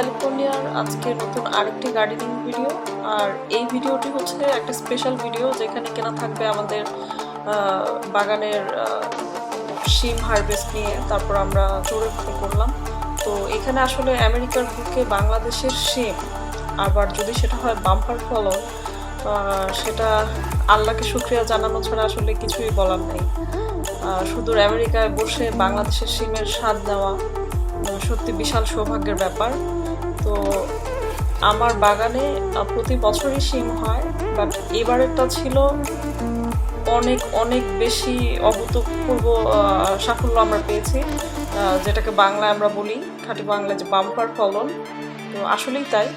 ক্যালিফোর্নিয়ার আজকে নতুন আরেকটি গার্ডেনিং ভিডিও। আর এই ভিডিওটি হচ্ছে একটা স্পেশাল ভিডিও যেখানে কেনা থাকবে আমাদের বাগানের শিম হারভেস্ট নিয়ে। তারপর আমরা চড়ে ভাগে করলাম। তো এখানে আসলে আমেরিকার বুকে বাংলাদেশের শিম, আবার যদি সেটা হয় বাম্পার ফলন, সেটা আল্লাহকে শুকরিয়া জানানো ছাড়া আসলে কিছুই বলার নেই। সুদূর আমেরিকায় বসে বাংলাদেশের শিমের স্বাদ নেওয়া সত্যি বিশাল সৌভাগ্যের ব্যাপার। তো আমার বাগানে প্রতি বছরই শিম হয়, বাট এবারেরটা ছিল অনেক অনেক বেশি অভূতপূর্ব সাফল্য আমরা পেয়েছি, যেটাকে বাংলায় আমরা বলি খাঁটি বাংলায় যে বাম্পার ফলন। তো আসলেই তাই,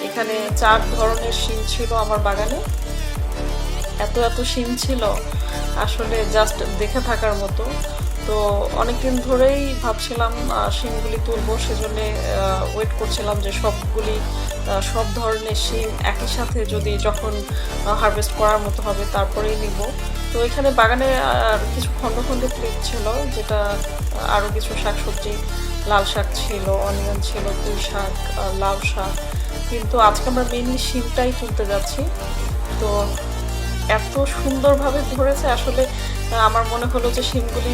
এখানে 4 ধরনের শিম ছিল আমার বাগানে। এত এত শিম ছিল আসলে জাস্ট দেখে থাকার মতো। তো অনেকদিন ধরেই ভাবছিলাম শিমগুলি তুলবো, সেজন্য ওয়েট করছিলাম যে সব ধরনের শিম একই সাথে যদি যখন হারভেস্ট করার মতো হবে তারপরেই নিব। তো এখানে বাগানে কিছু খণ্ড খণ্ড প্লেট ছিল, যেটা আরও কিছু শাকসবজি, লাল শাক ছিল, অনিয়ন ছিল, পুঁই শাক, লাউ শাক। কিন্তু আজকে আমরা মেনলি শিমটাই তুলতে যাচ্ছি। তো এত সুন্দরভাবে ধরেছে আসলে আমার মনে হলো যে শিমগুলি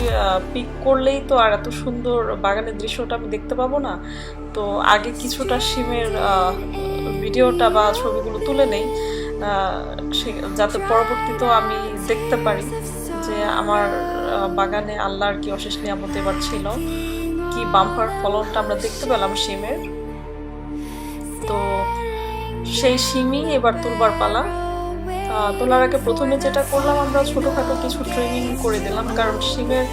পিক করলেই তো আর এত সুন্দর বাগানের দৃশ্যটা আমি দেখতে পাবো না। তো আগে কিছুটা শিমের ভিডিওটা বা ছবিগুলো তুলে নেই, যাতে পরবর্তীতেও আমি দেখতে পারি যে আমার বাগানে আল্লাহর কি অশেষ নিয়ামত এবার ছিল, কি বাম্পার ফলনটা আমরা দেখতে পেলাম শিমের। তো সেই শিমই এবার তুলবার পালা। তোলার আগে প্রথমে যেটা করলাম, আমরা ছোটোখাটো কিছু ট্রিমিং করে দিলাম, কারণ শিমের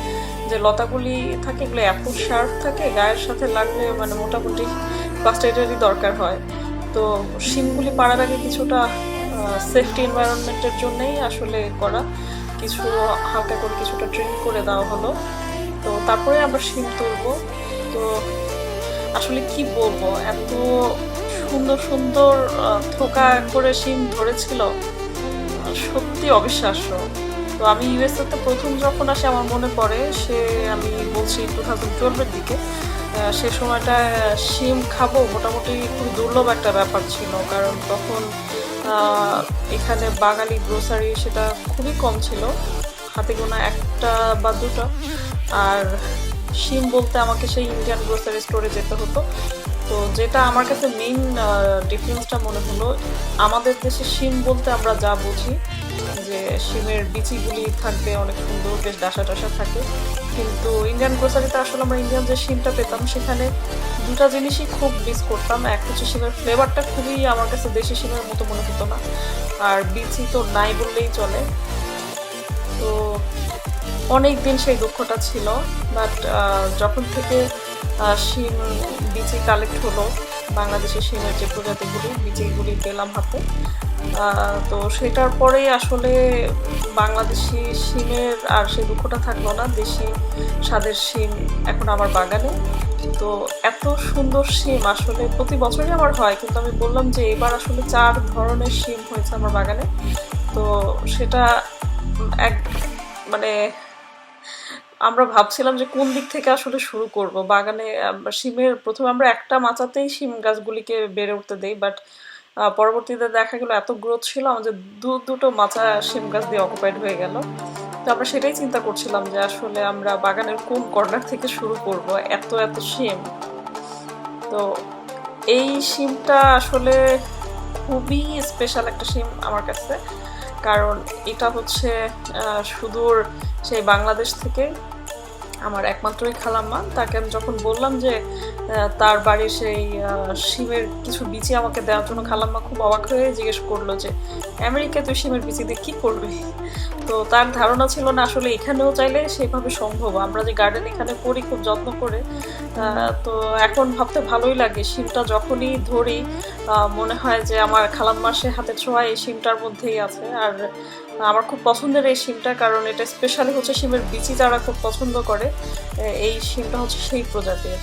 যে লতাগুলি থাকে এগুলো এত শার্প থাকে, গায়ের সাথে লাগলে মানে মোটামুটি ফার্স্ট এডেরই দরকার হয়। তো শিমগুলি পাড়ার আগে কিছুটা সেফটি এনভায়রনমেন্টের জন্যই আসলে করা, কিছু হালকা করে কিছুটা ট্রিম করে দেওয়া হলো। তো তারপরে আমরা শিম তুলবো। তো আসলে কি বলবো, এত সুন্দর সুন্দর থোকা করে শিম ধরেছিল, সত্যি অবিশ্বাস্য। তো আমি ইউএসএতে প্রথম যখন আসে আমার মনে পড়ে, আমি বলছি 2012-এর দিকে, সে সময়টা শিম খাবো মোটামুটি খুব দুর্লভ একটা ব্যাপার ছিল, কারণ তখন এখানে বাঙালি গ্রোসারি সেটা খুবই কম ছিল, হাতে গোনা 1টা বা 2টা। আর শিম বলতে আমাকে সেই ইন্ডিয়ান গ্রোসারি স্টোরে যেতে হতো। তো যেটা আমার কাছে মেইন ডিফারেন্সটা মনে হলো, আমাদের দেশে শিম বলতে আমরা যা বুঝি যে শিমের বিচিগুলি থাকবে অনেক সুন্দর, বেশ ডাসা টাসা থাকে, কিন্তু ইন্ডিয়ান গ্রোসারিতে আসলে আমরা ইন্ডিয়ান যে শিমটা পেতাম সেখানে 2টা জিনিসই খুব মিস করতাম। এক হচ্ছে শিমের ফ্লেভারটা খুবই আমার কাছে দেশি শিমের মতো মনে হতো না, আর বিচি তো নাই বললেই চলে। তো অনেক দিন সেই দুঃখটা ছিল, বাট যখন থেকে শিম বিচি কালেক্ট হলো, বাংলাদেশের শিমের যে প্রজাতিগুলি বিচিগুলি পেলাম হাতে, তো সেটার পরেই আসলে বাংলাদেশি শিমের আর সেই দুঃখটা থাকলো না, দেশি স্বাদের শিম এখন আমার বাগানে। তো এত সুন্দর শিম আসলে প্রতি বছরই আমার হয়, কিন্তু আমি বললাম যে এবার আসলে 4 ধরনের শিম হয়েছে আমার বাগানে। তো সেটা মানে আমরা ভাবছিলাম যে কোন দিক থেকে আসলে শুরু করব বাগানে শিমের। প্রথমে আমরা একটা মাচাতেই শিম গাছগুলিকে বেড়ে উঠতে দেই, বাট পরবর্তীতে দেখা গেল এত গ্রোথ ছিল আমাদের দুটো মাচা শিম গাছ দিয়ে অকুপাইড হয়ে গেল। তো আমরা সেটাই চিন্তা করছিলাম যে আসলে আমরা বাগানের কোন কর্নার থেকে শুরু করব, এত এত শিম। তো এই শিমটা আসলে খুবই স্পেশাল একটা শিম আমার কাছে, কারণ এটা হচ্ছে সুদূর সেই বাংলাদেশ থেকে আমার একমাত্রই খালাম্মা। তাকে আমি যখন বললাম যে তার বাড়ির সেই শিমের কিছু বিচি আমাকে দেওয়ার জন্য, খালাম্মা খুব অবাক হয়ে জিজ্ঞেস করলো যে আমেরিকায় তুই শিমের বিচি দিয়ে কী করবি। তো তার ধারণা ছিল না আসলে এখানেও চাইলে সেভাবে সম্ভব। আমরা যে গার্ডেন এখানে করি খুব যত্ন করে, তো এখন ভাবতে ভালোই লাগে। শিমটা যখনই ধরি মনে হয় যে আমার খালাম্মার সে হাতে ছোঁয়া এই শিমটার মধ্যেই আছে। আর আমার খুব পছন্দের এই শিমটা, কারণ এটা স্পেশালি হচ্ছে শিমের বিচি যারা খুব পছন্দ করে, এই শিমটা হচ্ছে সেই প্রজাতির।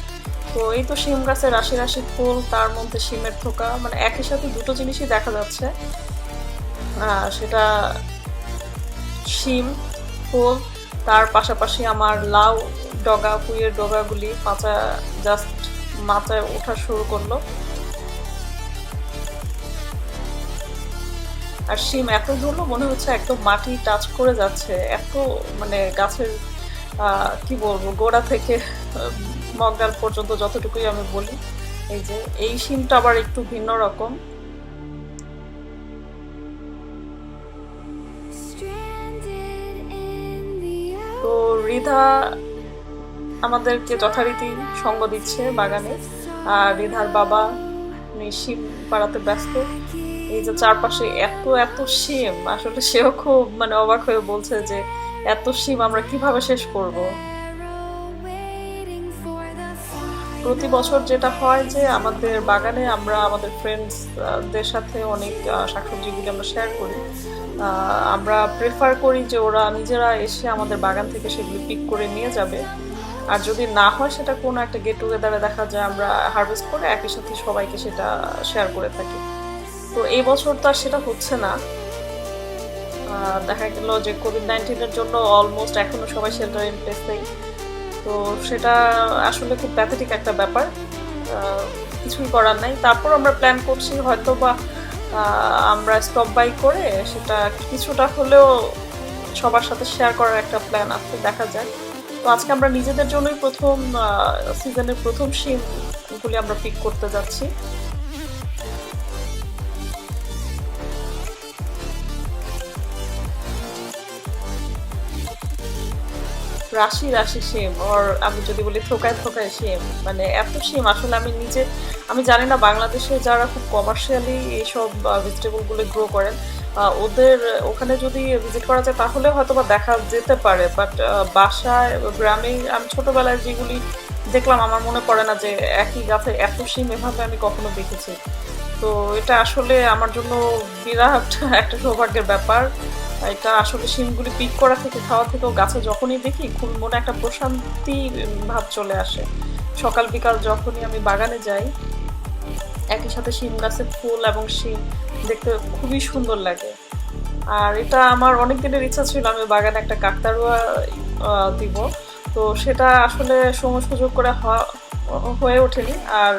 তো এই তো শিম গাছের রাশি রাশি ফুল, তার মধ্যে শিমের থোকা, মানে একই সাথে 2টো জিনিসই দেখা যাচ্ছে। সেটা শিম ফুল, তার পাশাপাশি আমার লাউ ডগা, পুঁইয়ের ডগাগুলি জাস্ট মাথায় ওঠা শুরু করলো। আর শিম এত ধরলো মনে হচ্ছে একদম মাটি টাচ করে যাচ্ছে, এত মানে গাছের কি বলবো গোড়া থেকে মগডাল পর্যন্ত যতটুকুই আমি বলি। এই যে এই শিমটা আবার একটু ভিন্ন রকম। তো রিধা আমাদেরকে যথারীতি সঙ্গ দিচ্ছে বাগানে, আর রিধার বাবা শিম পাড়াতে ব্যস্ত। এই যে চারপাশে এত এত শিম, আসলে সেও খুব মানে অবাক হয়ে বলছে যে এত শিম আমরা কিভাবে শেষ করব। প্রতি বছর যেটা হয় যে আমাদের বাগানে আমরা আমাদের ফ্রেন্ডসদের সাথে অনেক শাকসবজিগুলি আমরা শেয়ার করি। আমরা প্রেফার করি যে ওরা নিজেরা এসে আমাদের বাগান থেকে সেগুলি পিক করে নিয়ে যাবে, আর যদি না হয় সেটা কোনো একটা গেট টুগেদারে দেখা যায় আমরা হারভেস্ট করে একই সাথে সবাইকে সেটা শেয়ার করে থাকি। তো এই বছর তো আর সেটা হচ্ছে না। দেখা গেল যে কোভিড-19 জন্য অলমোস্ট এখনো সবাই শেল্টার ইন প্লেসেই। তো সেটা আসলে খুব প্যাথেটিক একটা ব্যাপার, কিছুই করার নাই। তারপর আমরা প্ল্যান করছি হয়তো বা আমরা স্টপ বাই করে সেটা কিছুটা হলেও সবার সাথে শেয়ার করার একটা প্ল্যান আছে, দেখা যায়। তো আজকে আমরা নিজেদের জন্যই প্রথম সিজনের প্রথম শিমগুলি আমরা পিক করতে যাচ্ছি। রাশি রাশি শিম, ওর আমি যদি বলি থোকায় থোকায় শিম, মানে এত শিম আসলে আমি জানি না বাংলাদেশে যারা খুব কমার্শিয়ালি এইসব ভেজিটেবলগুলো গ্রো করেন ওদের ওখানে যদি ভিজিট করা যায় তাহলে হয়তো বা দেখা যেতে পারে, বাট বাসায় গ্রামে আমি ছোটবেলায় যেগুলি দেখলাম আমার মনে পড়ে না যে একই গাছে এত শিম এভাবে আমি কখনো দেখেছি। তো এটা আসলে আমার জন্য বিরাট একটা সৌভাগ্যের ব্যাপার। এটা আসলে শিমগুলি পিক করা থেকে খাওয়া থেকেও গাছে যখনই দেখি খুব মনে একটা প্রশান্তি ভাব চলে আসে। সকাল বিকাল যখনই আমি বাগানে যাই একই সাথে শিম গাছের ফুল এবং শিম দেখতে খুবই সুন্দর লাগে। আর এটা আমার অনেক দিনের ইচ্ছা ছিল আমি বাগানে একটা কাকতাড়ুয়া দিব, তো সেটা আসলে সময় সুযোগ করে হয়ে ওঠেনি। আর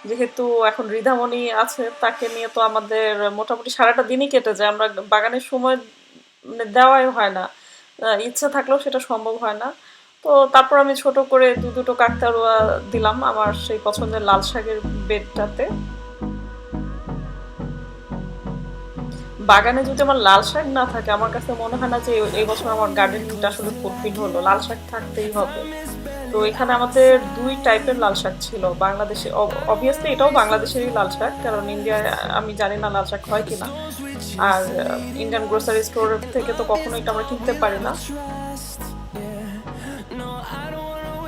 যেহেতু এখন রিধামণি আছে তাকে নিয়ে তো আমাদের মোটামুটি সারাটা দিনই কেটে যায়, আমরা বাগানের সময় মানে দেওয়াই হয় না, ইচ্ছা থাকলেও সেটা সম্ভব হয় না। তো তারপর আমি ছোট করে দুটো কাকতাড়ুয়া দিলাম আমার সেই পছন্দের লাল শাকের বেডটাতে। বাগানে যদি আমার লাল শাক না থাকে আমার কাছে মনে হয় না যে এই বছর আমার গার্ডেনিংটা আসলে ফুলফিল হলো। লাল শাক থাকতেই হবে। তো এখানে আমাদের দুই টাইপের লাল শাক ছিল। বাংলাদেশে অবভিয়াসলি এটাও বাংলাদেশেরই লাল শাক, কারণ ইন্ডিয়ায় আমি জানি না লাল শাক হয় কিনা, আর ইন্ডিয়ান গ্রোসারি স্টোর থেকে তো কখনো এটা আমরা কিনতে পারি না।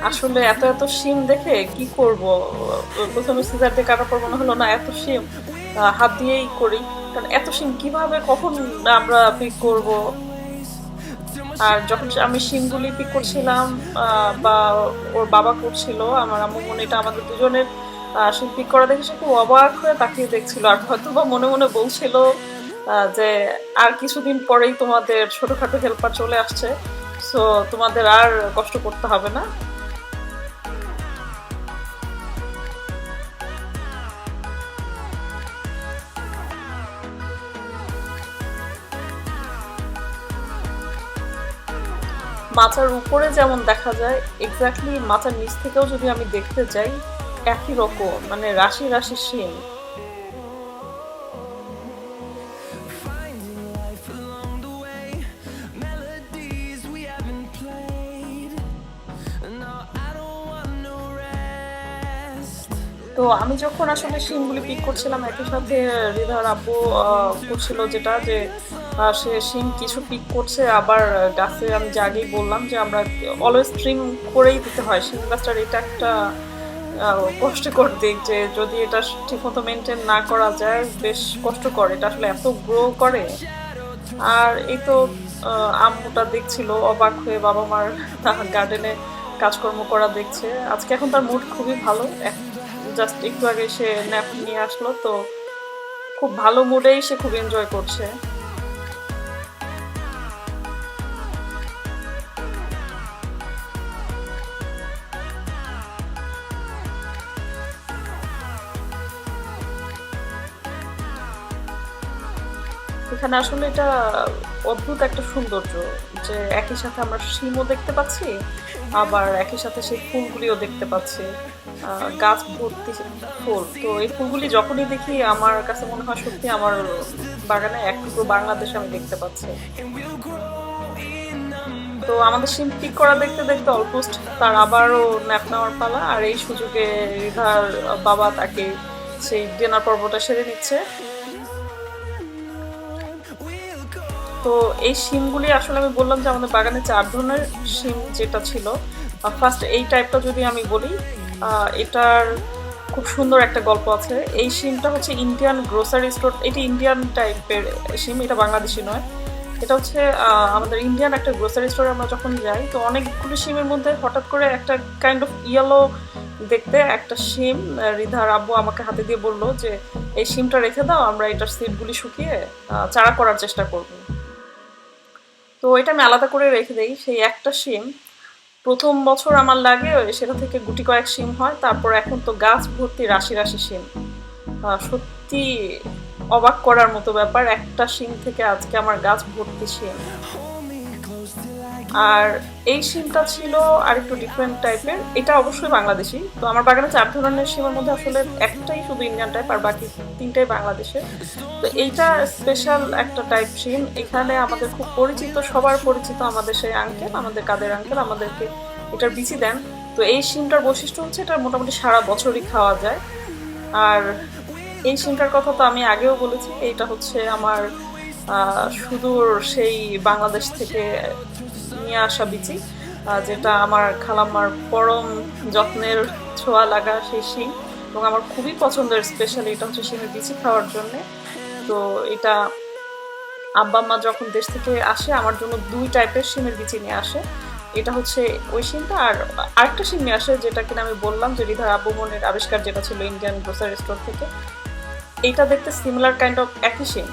আসলে এত এত শিম দেখে কি করব, প্রথমে সিজার দিয়ে কাটার পর মনে হলো না এত শিম হাত দিয়েই করি, কারণ এত শিম কিভাবে কখন আমরা পিক করব। আর যখন আমি শিমগুলি পিক করছিলাম বা ওর বাবা করছিল, আমার আম্মু মনে এটা আমাদের দুজনের শিম পিক করা দেখে সে খুব অবাক হয়ে তাকিয়ে দেখছিল, আর হয়তো বা মনে মনে বলছিল যে আর কিছুদিন পরেই তোমাদের ছোটখাটো হেল্পার চলে আসছে, সো তোমাদের আর কষ্ট করতে হবে না। মাচার উপরে যেমন দেখা যায় এক্স্যাক্টলি মাচার নিচ থেকেও যদি আমি দেখতে যাই একই রকম, মানে রাশি রাশি শিম। তো আমি যখন আসলে শিমগুলি পিক করছিলাম একই সাথে রিধার আব্বু করছিল যেটা যে সে শিম কিছু পিক করছে, আবার গাছে আমি যে আগেই বললাম যে আমরা অলওয়েজ ট্রিম করেই দিতে হয় শিম গাছটার। এটা একটা কষ্টকর দিক যে যদি এটা ঠিকমতো মেনটেন না করা যায় বেশ কষ্টকর, এটা আসলে এত গ্রো করে। আর এই তো আম্মুটা দেখছিল অবাক হয়ে বাবা মার গার্ডেনে কাজকর্ম করা দেখছে। আজকে এখন তার মুড খুবই ভালো, জাস্ট একটু আগে সে ন্যাপ নিয়ে আসলো, তো খুব ভালো মুডেই সে খুব এনজয় করছে। তো এখানে আসলে এটা অদ্ভুত একটা সৌন্দর্য যে একই সাথে আমরা শিমও দেখতে পাচ্ছি, আবার একই সাথে সেই ফুলগুলিও দেখতে পাচ্ছি। গাছ ভর্তি ফুল, তো এই ফুলগুলি যখনই দেখি আমার কাছে মনে হয় সত্যি আমার বাগানে এক টুকরো বাংলাদেশ আমি দেখতে পাচ্ছি। তো আমাদের শিম পিক করা দেখতে দেখতে অলমোস্ট তার আবারও ন্যাপ নেওয়ার পালা, আর এই সুযোগে রিধার বাবা তাকে সেই ডিনার পর্বটা সেরে নিচ্ছে। তো এই শিমগুলি আসলে আমি বললাম যে আমাদের বাগানে 4 ধরনের শিম যেটা ছিল। ফার্স্ট এই টাইপটা যদি আমি বলি, এটার খুব সুন্দর একটা গল্প আছে। এই শিমটা হচ্ছে ইন্ডিয়ান গ্রোসারি স্টোর, এটি ইন্ডিয়ান টাইপের শিম, এটা বাংলাদেশি নয়। এটা হচ্ছে আমাদের ইন্ডিয়ান একটা গ্রোসারি স্টোরে আমরা যখন যাই, তো অনেকগুলো শিমের মধ্যে হঠাৎ করে একটা কাইন্ড অফ ইয়েলো দেখতে একটা শিম রিধার আব্বু আমাকে হাতে দিয়ে বললো যে এই শিমটা রেখে দাও, আমরা এটার সিডগুলি শুকিয়ে চারা করার চেষ্টা করব। তো এটা আমি আলাদা করে রেখে দিই। সেই একটা শিম প্রথম বছর আমার লাগে সেটা থেকে গুটি কয়েক শিম হয়, তারপর এখন তো গাছ ভর্তি রাশি রাশি শিম। সত্যি অবাক করার মতো ব্যাপার, একটা শিম থেকে আজকে আমার গাছ ভর্তি শিম। আর এই শিমটা ছিল আর একটু ডিফারেন্ট টাইপের, এটা অবশ্যই বাংলাদেশি। তো আমার বাগানে 4 ধরনের শিমের মধ্যে আসলে একটাই শুধু ইন্ডিয়ান টাইপ, আর বাকি 3টাই বাংলাদেশের। তো এইটা স্পেশাল একটা টাইপ শিম। এখানে আমাদের খুব পরিচিত, সবার পরিচিত আমাদের সেই আঙ্কেল, আমাদের কাদের আঙ্কেল আমাদেরকে এটার বিচি দেন। তো এই শিমটার বৈশিষ্ট্য হচ্ছে এটা মোটামুটি সারা বছরই খাওয়া যায়। আর এই শিমটার কথা তো আমি আগেও বলেছি, এইটা হচ্ছে আমার সুদূর সেই বাংলাদেশ থেকে নিয়ে আসা বিচি, যেটা আমার খালাম্মার পরম যত্নের ছোঁয়া লাগা সেই শিম, এবং আমার খুবই পছন্দের। স্পেশালি এটা হচ্ছে শিমের বিচি খাওয়ার জন্যে। তো এটা আব্বা আম্মা যখন দেশ থেকে আসে আমার জন্য 2 টাইপের শিমের বিচি নিয়ে আসে। এটা হচ্ছে ওই শিমটা, আর আরেকটা শিম নিয়ে আসে যেটা কিনা আমি বললাম যে রিধার আব্বু মনের আবিষ্কার, যেটা ছিল ইন্ডিয়ান গ্রোসারি স্টোর থেকে। এইটা দেখতে সিমিলার কাইন্ড অফ একই শিম,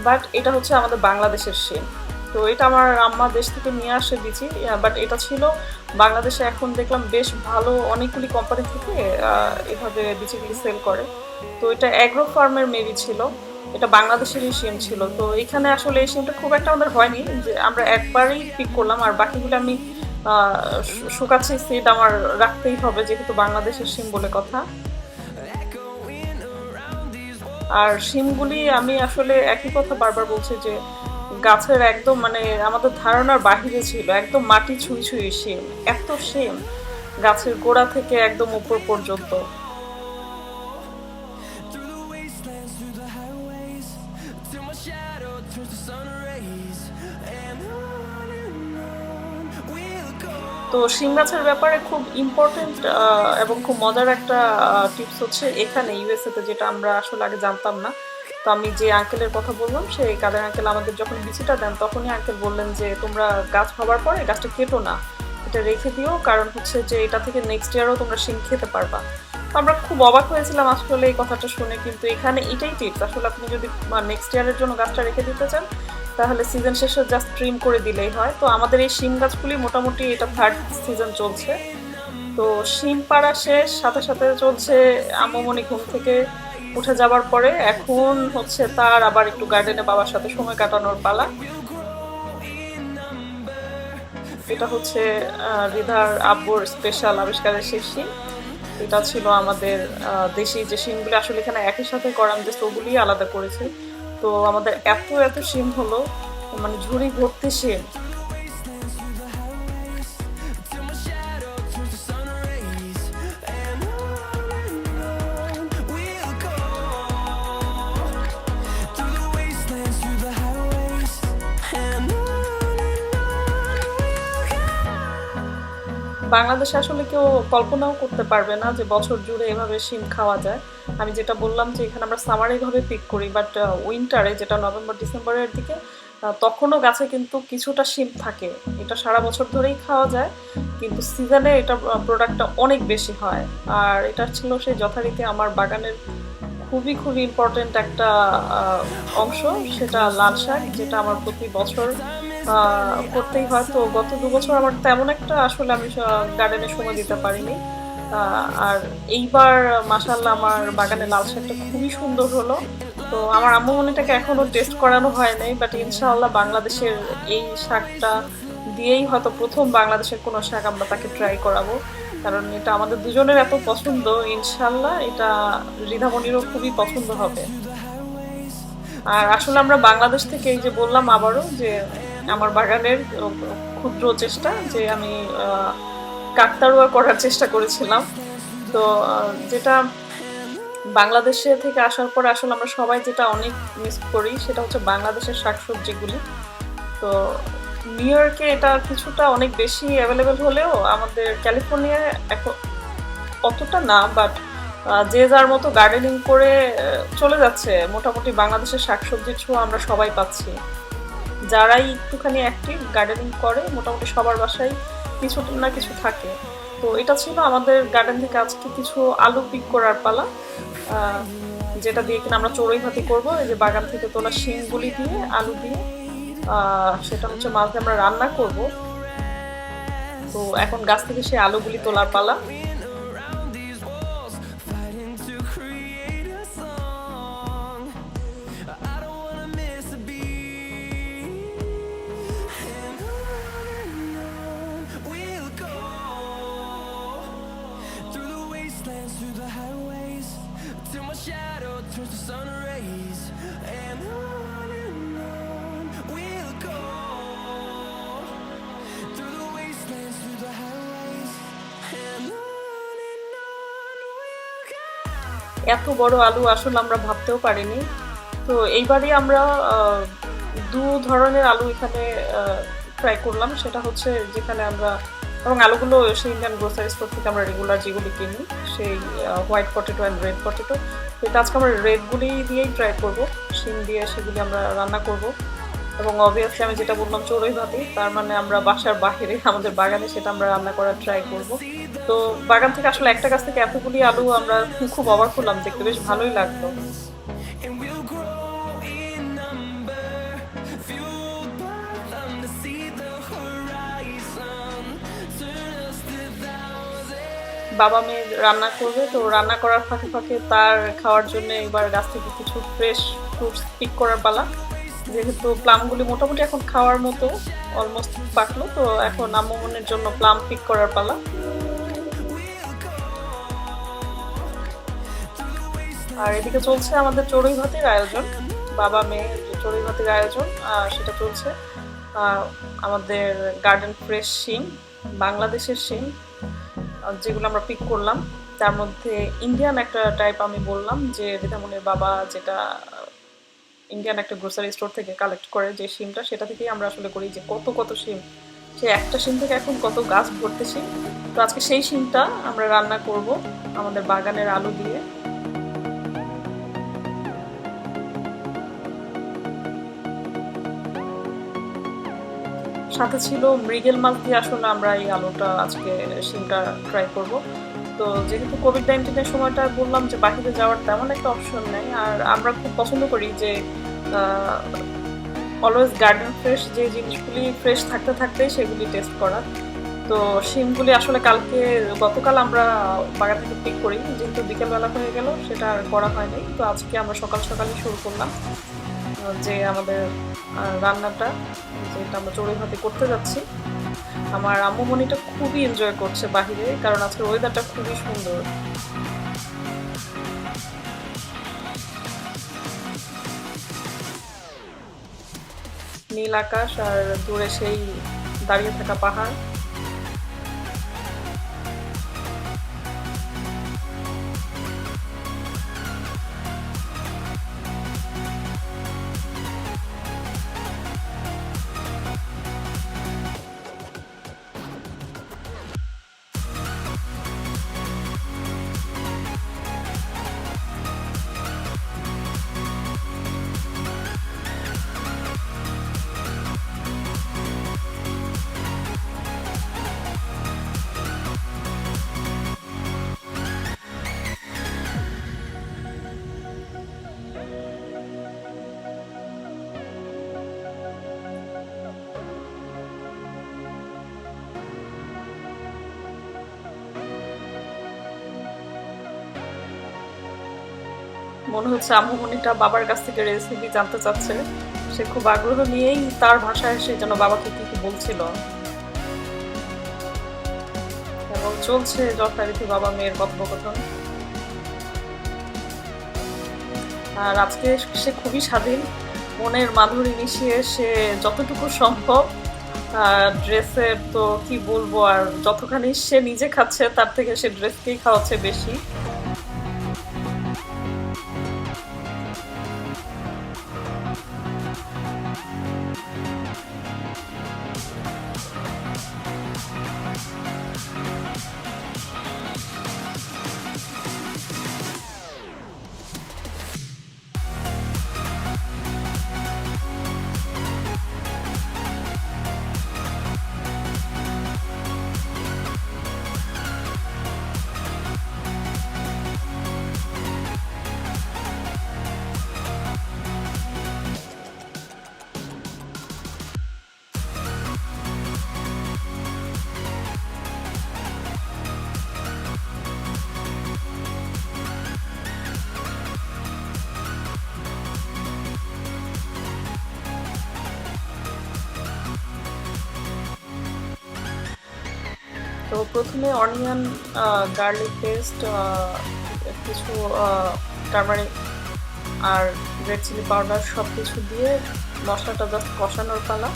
বাট এটা হচ্ছে আমাদের বাংলাদেশের শিম। তো এটা আমার আম্মা দেশ থেকে নিয়ে আসে বিচি, বাট এটা ছিল বাংলাদেশে। এখন দেখলাম বেশ ভালো অনেকগুলি কোম্পানি থেকে এভাবে বিচিগুলি সেল করে। তো এটা অ্যাগ্রো ফার্মের মেবি ছিল, এটা বাংলাদেশেরই শিম ছিল। তো এখানে আসলে এই শিমটা খুব একটা আমাদের হয়নি, যে আমরা একবারই পিক করলাম, আর বাকিগুলো আমি শুকাচ্ছি, সিড আমার রাখতেই হবে যেহেতু বাংলাদেশের শিম বলে কথা। আর শিমগুলি আমি আসলে একই কথা বারবার বলছি যে গাছের একদম মানে আমাদের ধারণার বাহিরে ছিল, একদম মাটি ছুঁই ছুঁই শিম, এত শিম গাছের গোড়া থেকে একদম উপর পর্যন্ত। তো শিম গাছের ব্যাপারে খুব ইম্পর্টেন্ট এবং খুব মজার একটা টিপস হচ্ছে এখানে ইউএসএ তে, যেটা আমরা আসলে আগে জানতাম না। তো আমি যে আঙ্কেলের কথা বললাম সেই কাদের আঙ্কেল আমাদের যখন বিচিটা দেন তখনই আঙ্কেল বললেন যে তোমরা গাছ হবার পরে গাছটা কেটো না, এটা রেখে দিও, কারণ হচ্ছে যে এটা থেকে নেক্সট ইয়ারও তোমরা শিম খেতে পারবা। তো আমরা খুব অবাক হয়েছিলাম আসলে এই কথাটা শুনে, কিন্তু এখানে এটাই টিপস। আসলে আপনি যদি নেক্সট ইয়ারের জন্য গাছটা রেখে দিতে চান তাহলে সিজন শেষে জাস্ট ট্রিম করে দিলেই হয়। তো আমাদের এই শিম গাছগুলি মোটামুটি এটা 3rd সিজন চলছে। তো শিম পাড়া শেষ, সাথে সাথে চলছে আম্মুমণি ঘুম থেকে উঠে যাবার পরে এখন হচ্ছে তার আবার একটু গার্ডেনে বাবার সাথে সময় কাটানোর পালা। এটা হচ্ছে রিধার আব্বুর স্পেশাল আবিষ্কারের সেই শিম। এটা ছিল আমাদের দেশি যে শিমগুলি আসলে এখানে একই সাথে করা, আমি জাস্ট ওগুলি আলাদা করেছি। তো আমাদের এত এত শিম হলো, মানে ঝুড়ি ভর্তি শিম। বাংলাদেশে আসলে কেউ কল্পনাও করতে পারবে না যে বছর জুড়ে এভাবে শিম খাওয়া যায়। আমি যেটা বললাম যে এখানে আমরা সামারে এইভাবে পিক করি, বাট উইন্টারে যেটা নভেম্বর ডিসেম্বরের দিকে তখনও গাছে কিন্তু কিছুটা শিম থাকে। এটা সারা বছর ধরেই খাওয়া যায়, কিন্তু সিজনে এটা প্রোডাক্টটা অনেক বেশি হয়। আর এটা ছিল সেই যথারীতি আমার বাগানের খুবই খুবই ইম্পর্টেন্ট একটা অংশ, সেটা লাল শাক, যেটা আমার প্রতি বছর করতেই হয়। তো গত 2 বছর আমার তেমন একটা আসলে আমি গার্ডেনে সময় দিতে পারিনি। আর এইবার মাশাআল্লাহ আমার বাগানে লাল শাকটা খুবই সুন্দর হলো। তো আমার আম্মুমনিটাকে এখনো টেস্ট করানো হয় নাই, বাট ইনশাআল্লাহ বাংলাদেশের এই শাকটা দিয়েই হয়তো প্রথম বাংলাদেশের কোনো শাক আমরা তাকে ট্রাই করাবো, কারণ এটা আমাদের দুজনের এত পছন্দ। ইনশাআল্লাহ এটা রিধামণিরও খুবই পছন্দ হবে। আর আসলে আমরা বাংলাদেশ থেকে, এই যে বললাম আবারও, যে আমার বাগানের ক্ষুদ্র চেষ্টা যে আমি কাকতাড়ুয়া করার চেষ্টা করেছিলাম। তো যেটা বাংলাদেশে থেকে আসার পরে আসলে আমরা সবাই যেটা অনেক মিস করি সেটা হচ্ছে বাংলাদেশের শাকসবজিগুলি। তো নিউ ইয়র্কে এটা কিছুটা অনেক বেশি অ্যাভেলেবেল হলেও আমাদের ক্যালিফোর্নিয়ায় এখন অতটা না, বাট যে যার মতো গার্ডেনিং করে চলে যাচ্ছে। মোটামুটি বাংলাদেশের শাকসবজির ছোঁয়া আমরা সবাই পাচ্ছি। যারাই একটুখানি অ্যাক্টিভ গার্ডেনিং করে মোটামুটি সবার বাসায় কিছু না কিছু থাকে। তো এটা ছিল আমাদের গার্ডেন থেকে আজকে কিছু আলু পিক করার পালা, যেটা দিয়ে কিনা আমরা চড়ুই ভাতি করবো। এই যে বাগান থেকে তোলা শিমগুলি দিয়ে আলু দিয়ে সেটা হচ্ছে মাছ দিয়ে আমরা রান্না করব। তো এখন গাছ থেকে সেই আলুগুলি তোলার পালা। Turns to sun rays and on we'll go through the wastelands, through the highways and on we'll go. এত বড় আলু আসলে আমরা ভাবতেও পারিনি। তো এইবারই আমরা দু ধরনের আলু এখানে ট্রাই করলাম। সেটা হচ্ছে যেখানে আমরা, এবং আলুগুলো সেই ইন্ডিয়ান গ্রোসারি স্টোর থেকে আমরা রেগুলার যেগুলি কিনি, সেই white potato and red potato. এটা আজকে আমরা রেডগুলি দিয়েই ট্রাই করবো, শিম দিয়ে সেগুলি আমরা রান্না করব। এবং অবভিয়াসলি আমি যেটা বললাম চড়ুই ভাতি, তার মানে আমরা বাসার বাহিরে আমাদের বাগানে সেটা আমরা রান্না করার ট্রাই করব। তো বাগান থেকে আসলে একটা গাছ থেকে এতগুলি আলু আমরা খুব অবাক হলাম, দেখতে বেশ ভালোই লাগলো। বাবা মেয়ে রান্না করবে, তো রান্না করার ফাঁকে ফাঁকে তার খাওয়ার জন্য এবার গাছ থেকে কিছু ফ্রেশ ফ্রুটস পিক করার পালা। যেহেতু প্লামগুলি মোটামুটি এখন খাওয়ার মতো অলমোস্ট পাকলো, তো এখন আম্মুমনের জন্য প্লাম পিক করার পালা। আর এদিকে চলছে আমাদের চড়ুই ভাতির আয়োজন, বাবা মেয়ে চড়ুই ভাতির আয়োজন সেটা চলছে। আমাদের গার্ডেন ফ্রেশ শিম, বাংলাদেশের শিম যেগুলো আমরা পিক করলাম, তার মধ্যে ইন্ডিয়ান একটা টাইপ আমি বললাম যে রিধামনের বাবা যেটা ইন্ডিয়ান একটা গ্রোসারি স্টোর থেকে কালেক্ট করে যে শিমটা, সেটা থেকেই আমরা আসলে করি যে কত কত শিম, সে একটা শিম থেকে এখন কত গাছ ভর্তি শিম। তো আজকে সেই শিমটা আমরা রান্না করব আমাদের বাগানের আলু দিয়ে। সাথে ছিল মৃগেল মাছ দিয়ে আসলে আমরা এই আলুটা আজকে শিমটা ট্রাই করব। তো যেহেতু কোভিড-19 সময়টা বললাম যে বাহিরে যাওয়ার তেমন একটা অপশন নেই, আর আমরা খুব পছন্দ করি যে অলওয়েজ গার্ডেন ফ্রেশ, যে জিনিসগুলি ফ্রেশ থাকতে থাকতেই সেগুলি টেস্ট করা। তো শিমগুলি আসলে গতকাল আমরা বাগান থেকে পিক করি, যেহেতু বিকেলবেলা হয়ে গেল সেটা আর করা হয়নি। তো আজকে আমরা সকাল সকালই শুরু করলাম যে আমাদের রান্নাটা, যেটা আমরা চড়ুই ভাতি করতে যাচ্ছি। আমার আম্মুমনিটা খুবই এনজয় করছে বাহিরে, কারণ আজকের ওয়েদারটা খুবই সুন্দর। নীল আকাশ আর দূরে সেই দাঁড়িয়ে থাকা পাহাড়। মনে হচ্ছে আম্মুমণিটা বাবার কাছ থেকে রেসিপি জানতে চাচ্ছে। সে খুব আগ্রহ নিয়েই তার ভাষায় সে যেন বাবাকে কি কি বলছিল, এবং চলছে যথারীতি বাবা মেয়ের কথোপকথন। আর আজকে সে খুবই স্বাধীন, মনের মাধুরী মিশিয়ে সে যতটুকু সম্ভব, ড্রেসের তো কি বলবো, আর যতখানি সে নিজে খাচ্ছে তার থেকে সে ড্রেসকেই খাওয়াচ্ছে বেশি। তো প্রথমে অনিয়ন, গার্লিক পেস্ট, কিছু টার্মারিক আর রেড চিলি পাউডার সব কিছু দিয়ে মশলাটা জাস্ট কষানোর পালা।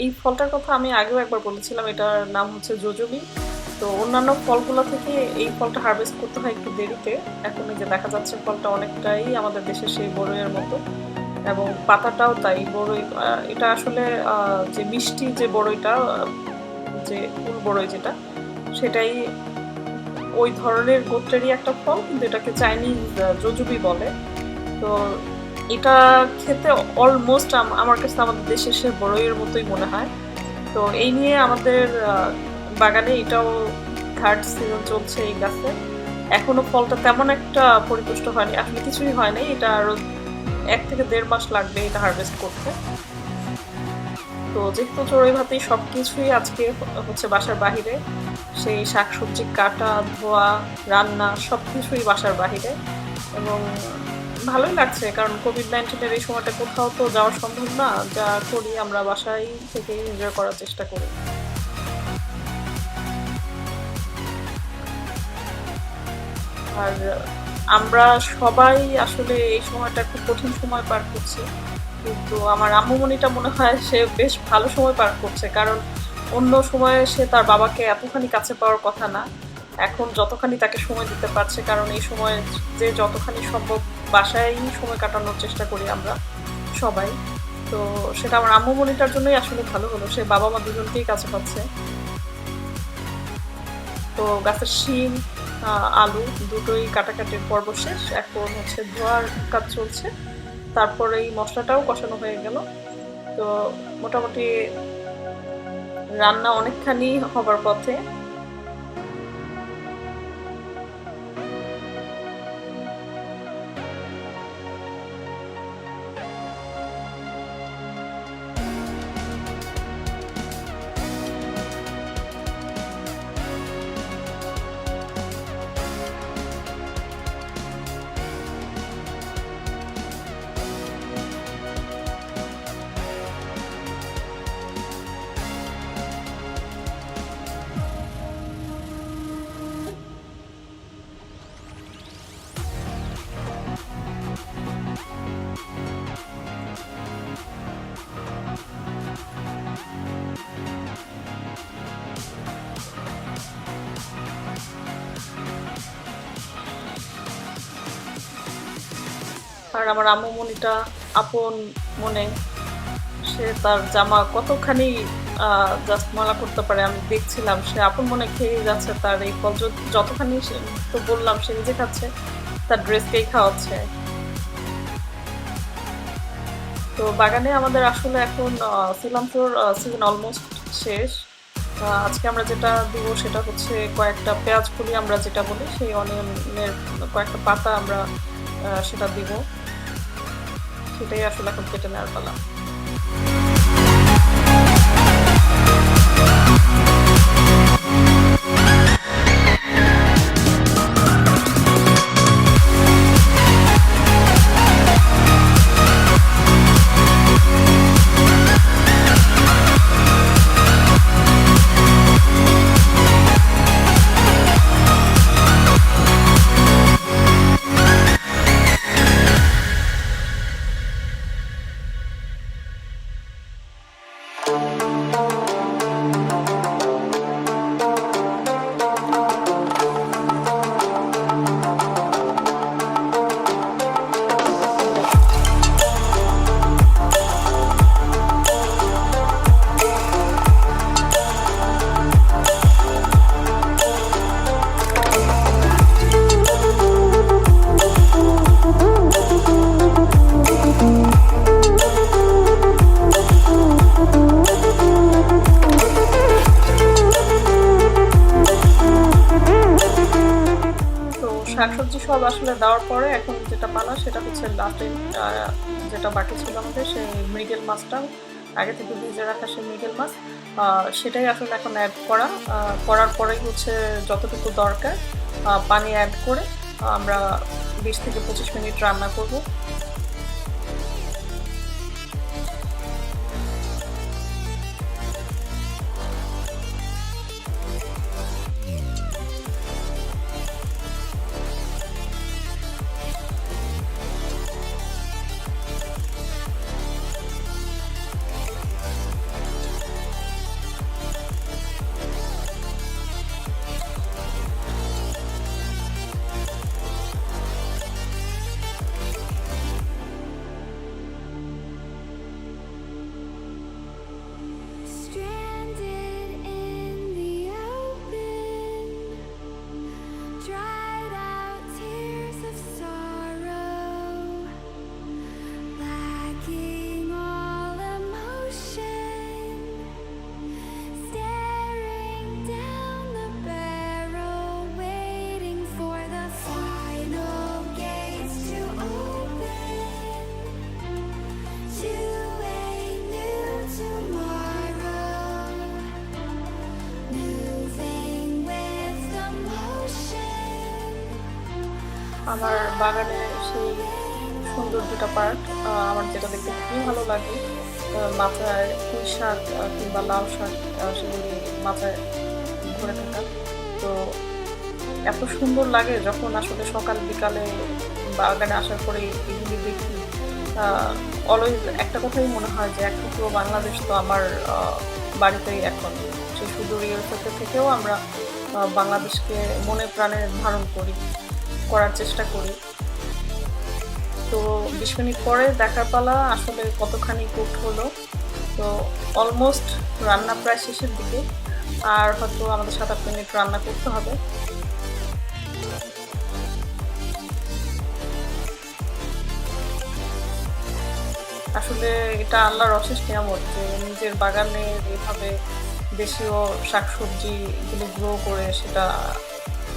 এই ফলটার কথা আমি আগেও একবার বলেছিলাম, এটার নাম হচ্ছে জোজোবি। তো অন্যান্য ফলগুলো থেকে এই ফলটা হারভেস্ট করতে হয় একটু দেরিতে। এখন এই যে দেখা যাচ্ছে ফলটা অনেকটাই আমাদের দেশে সেই বড়ইয়ের মতো, এবং পাতাটাও তাই। বড়ই এটা আসলে যে মিষ্টি যে বড়ইটা, যে ফুল বড়ই যেটা, সেটাই ওই ধরনের গোত্রেরই একটা ফল, কিন্তু এটাকে চাইনিজ জোজোবি বলে। তো এটা খেতে অলমোস্ট আমার কাছে আমাদের দেশের সে বড়ইয়ের মতোই মনে হয়। তো এই নিয়ে আমাদের বাগানে এটাও থার্ড সিজন চলছে এই গাছে। এখনো ফলটা তেমন একটা পরিপুষ্ট হয়নি, আসলে কিছুই হয়নি। এটা আরো 1 থেকে 1.5 মাস লাগবে এটা হারভেস্ট করতে। তো যেহেতু চড়ুই ভাতি সবকিছুই আজকে হচ্ছে বাসার বাহিরে, সেই শাকসবজি কাটা, ধোয়া, রান্না সবকিছুই বাসার বাহিরে, এবং ভালোই লাগছে। কারণ কোভিড-19 এই সময়টা কোথাও তো যাওয়া সম্ভব না, যা করি আমরা বাসায় থেকে এনজয় করার চেষ্টা করি। আর আমরা সবাই আসলে এই সময়টা খুব কঠিন সময় পার করছি, কিন্তু আমার আম্মুমণিটা মনে হয় সে বেশ ভালো সময় পার করছে। কারণ অন্য সময়ে সে তার বাবাকে এতখানি কাছে পাওয়ার কথা না, এখন যতখানি তাকে সময় দিতে পারছে। কারণ এই সময় যে যতখানি সম্ভব বাসায় সময় কাটানোর চেষ্টা করি আমরা সবাই। তো সেটা আমার আম্মুমণিটার জন্যই আসলে ভালো হলো, সে বাবা মা দুজনকেই কাছে পাচ্ছে। তো গাছের শিম, আলু দুটোই কাটাকাটির পর্ব শেষ, এখন হচ্ছে ধোয়ার কাজ চলছে। তারপরে এই মশলাটাও কষানো হয়ে গেল। তো মোটামুটি রান্না অনেকখানি হবার পথে। আর আমার আম্মুমণিটা আপন মনে, সে তার জামা কতখানি জাস্ট ময়লা করতে পারে আমি দেখছিলাম। সে আপন মনে খেয়ে যাচ্ছে তার এই ফল, যতখানি তো বললাম সে নিজে খাচ্ছে, তার ড্রেসকেই খাওয়াচ্ছে। তো বাগানে আমাদের আসলে এখন সিলান্ট্রোর সিজন অলমোস্ট শেষ। আজকে আমরা যেটা দিব সেটা হচ্ছে কয়েকটা পেঁয়াজ কলি আমরা যেটা বলি, সেই অনিয়নের কয়েকটা পাতা আমরা সেটা দিব। সেটাই আসলে এখন কেটে নেওয়ার পালা। শাকসবজি সব আসলে দেওয়ার পরে এখন যেটা পালা সেটা হচ্ছে লাস্টে যেটা বাকি ছিল আমাদের সেই মৃগেল মাছটা, আগে থেকে ভিজে রাখা সেই মৃগেল মাছ, সেটাই আসলে এখন অ্যাড করার পরেই হচ্ছে যতটুকু দরকার পানি অ্যাড করে আমরা 20 থেকে 25 মিনিট রান্না করব। আমার বাগানে সেই সুন্দর দুটা পার্ট আমার যেটা দেখতে খুবই ভালো লাগে, মাথায় পুঁই শাক কিংবা লাল শাক সেগুলি মাথায় ধরে থাকা। তো এত সুন্দর লাগে যখন আসলে সকাল বিকালে বাগানে আসার পরে এগুলি দেখি, অলওয়েজ একটা কথাই মনে হয় যে এক টুকরো বাংলাদেশ তো আমার বাড়িতেই এখন। সেই সুদূর ইউরোপের থেকেও আমরা বাংলাদেশকে মনে প্রাণে ধারণ করার চেষ্টা করি। তো 20 মিনিট পরে দেখার পালা আসলে কতখানি কুক হলো। তো অলমোস্ট রান্না প্রায় শেষের দিকে, আর হয়তো আমাদের 7-8 মিনিট রান্না করতে হবে। আসলে এটা আল্লাহর অশেষ নিয়ামত যে নিজের বাগানে এইভাবে দেশীয় শাকসবজিগুলো গ্রো করে সেটা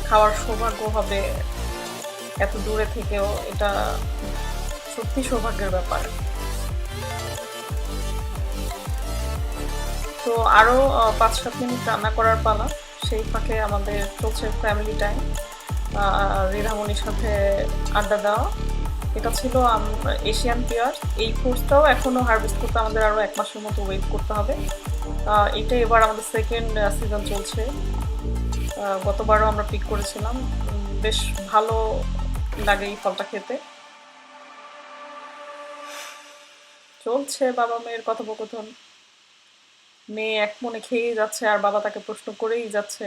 খাওয়ার সৌভাগ্য হবে এত দূরে থেকেও, এটা সত্যি সৌভাগ্যের ব্যাপার। তো আরও 5-7 মিনিট রান্না করার পালা, সেই ফাঁকে আমাদের চলছে ফ্যামিলি টাইম, রিধামণির সাথে আড্ডা দেওয়া। এটা ছিল এশিয়ান পিয়ার্স। এই ফ্রুটসটাও এখনও হারভেস্ট করতে আমাদের আরও 1 মাসের মতো ওয়েট করতে হবে। এটা এবার আমাদের সেকেন্ড সিজন চলছে। গতবারও আমরা পিক করেছিলাম, বেশ ভালো লাগে এই ফলটা খেতে। চলছে বাবা মেয়ের কথোপকথন, মেয়ে এক মনে খেয়েই যাচ্ছে আর বাবা তাকে প্রশ্ন করেই যাচ্ছে।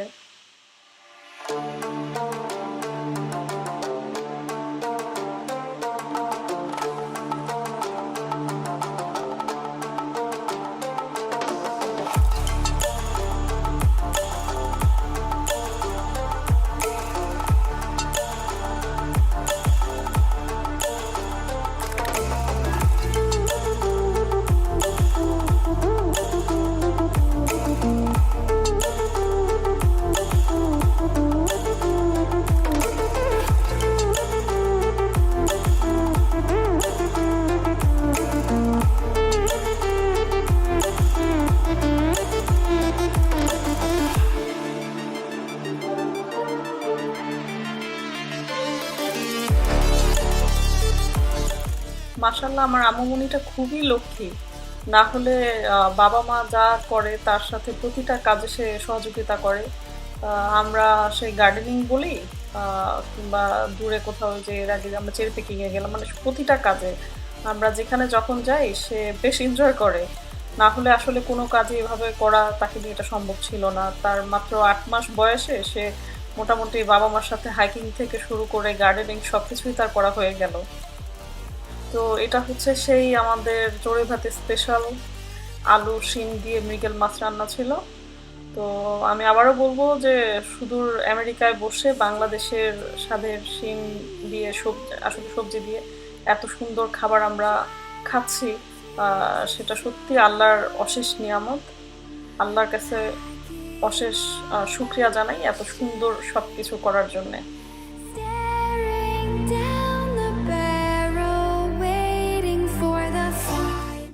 মাশাআল্লাহ আমার আম্মুমণিটা খুবই লক্ষ্মী। না হলে বাবা মা যা করে তার সাথে প্রতিটা কাজে সে সহযোগিতা করে। আমরা সেই গার্ডেনিং বলি কিংবা দূরে কোথাও যে এর আগে আমরা চেরি পিকিংয়ে গেলাম, মানে প্রতিটা কাজে আমরা যেখানে যখন যাই সে বেশ এনজয় করে। না হলে আসলে কোনো কাজে এভাবে করা তাকে দিয়ে এটা সম্ভব ছিল না। তার মাত্র ৮ মাস বয়সে সে মোটামুটি বাবা মার সাথে হাইকিং থেকে শুরু করে গার্ডেনিং সবকিছুই তার করা হয়ে গেল। তো এটা হচ্ছে সেই আমাদের চড়ুই ভাতে স্পেশাল আলু শিম দিয়ে মৃগেল মাছ রান্না ছিল। তো আমি আবারও বলবো যে সুদূর আমেরিকায় বসে বাংলাদেশের স্বাদের শিম দিয়ে আসলে সবজি দিয়ে এত সুন্দর খাবার আমরা খাচ্ছি, সেটা সত্যি আল্লাহর অশেষ নিয়ামত। আল্লাহর কাছে অশেষ শুকরিয়া জানাই এত সুন্দর সব কিছু করার জন্যে।